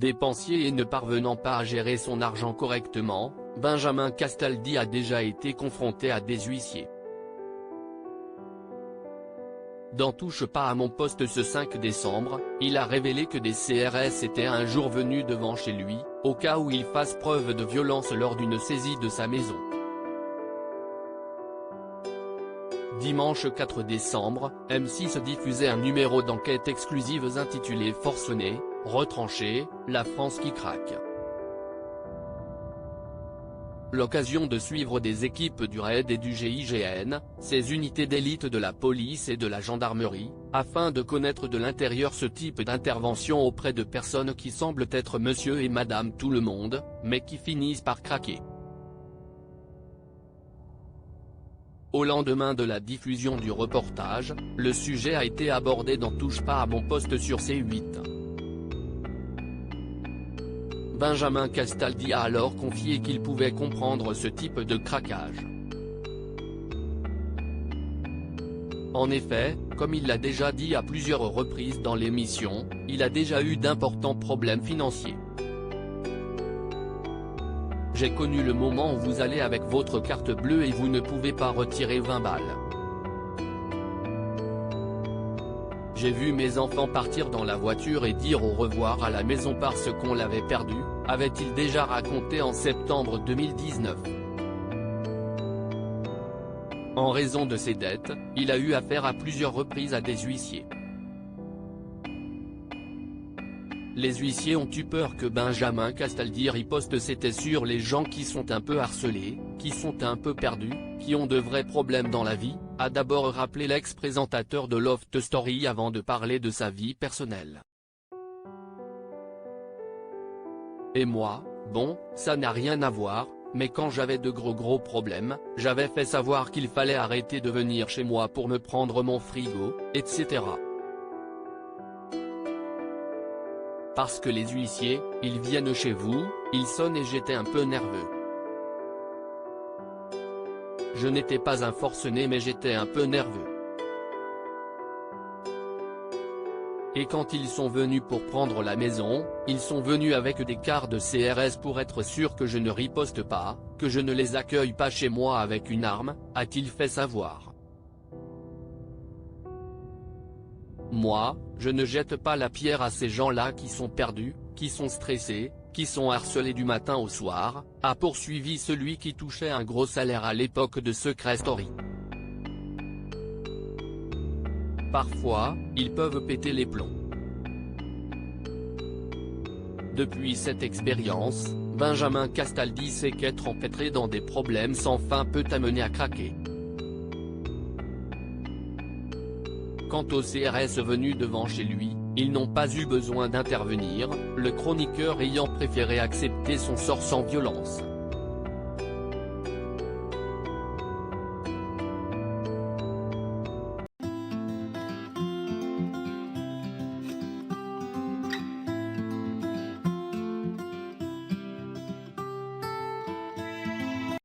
Dépensier et ne parvenant pas à gérer son argent correctement, Benjamin Castaldi a déjà été confronté à des huissiers. Dans Touche pas à mon poste ce 5 décembre, il a révélé que des CRS étaient un jour venus devant chez lui, au cas où il fasse preuve de violence lors d'une saisie de sa maison. Dimanche 4 décembre, M6 diffusait un numéro d'enquête exclusive intitulé Forcené, retranché, la France qui craque. L'occasion de suivre des équipes du RAID et du GIGN, ces unités d'élite de la police et de la gendarmerie, afin de connaître de l'intérieur ce type d'intervention auprès de personnes qui semblent être monsieur et madame tout le monde, mais qui finissent par craquer. Au lendemain de la diffusion du reportage, le sujet a été abordé dans Touche pas à mon poste sur C8. Benjamin Castaldi a alors confié qu'il pouvait comprendre ce type de craquage. En effet, comme il l'a déjà dit à plusieurs reprises dans l'émission, il a déjà eu d'importants problèmes financiers. J'ai connu le moment où vous allez avec votre carte bleue et vous ne pouvez pas retirer 20 balles. J'ai vu mes enfants partir dans la voiture et dire au revoir à la maison parce qu'on l'avait perdu, avait-il déjà raconté en septembre 2019. En raison de ses dettes, il a eu affaire à plusieurs reprises à des huissiers. Les huissiers ont eu peur que Benjamin Castaldi riposte. C'était sur les gens qui sont un peu harcelés, qui sont un peu perdus, qui ont de vrais problèmes dans la vie, a d'abord rappelé l'ex-présentateur de Loft Story avant de parler de sa vie personnelle. Et moi, bon, ça n'a rien à voir, mais quand j'avais de gros problèmes, j'avais fait savoir qu'il fallait arrêter de venir chez moi pour me prendre mon frigo, etc. Parce que les huissiers, ils viennent chez vous, ils sonnent et j'étais un peu nerveux. Je n'étais pas un forcené mais j'étais un peu nerveux. Et quand ils sont venus pour prendre la maison, ils sont venus avec des quarts de CRS pour être sûr que je ne riposte pas, que je ne les accueille pas chez moi avec une arme, a-t-il fait savoir. Moi, je ne jette pas la pierre à ces gens-là qui sont perdus, qui sont stressés, qui sont harcelés du matin au soir, a poursuivi celui qui touchait un gros salaire à l'époque de Secret Story. Parfois, ils peuvent péter les plombs. Depuis cette expérience, Benjamin Castaldi sait qu'être empêtré dans des problèmes sans fin peut amener à craquer. Quant aux CRS venus devant chez lui, ils n'ont pas eu besoin d'intervenir, le chroniqueur ayant préféré accepter son sort sans violence.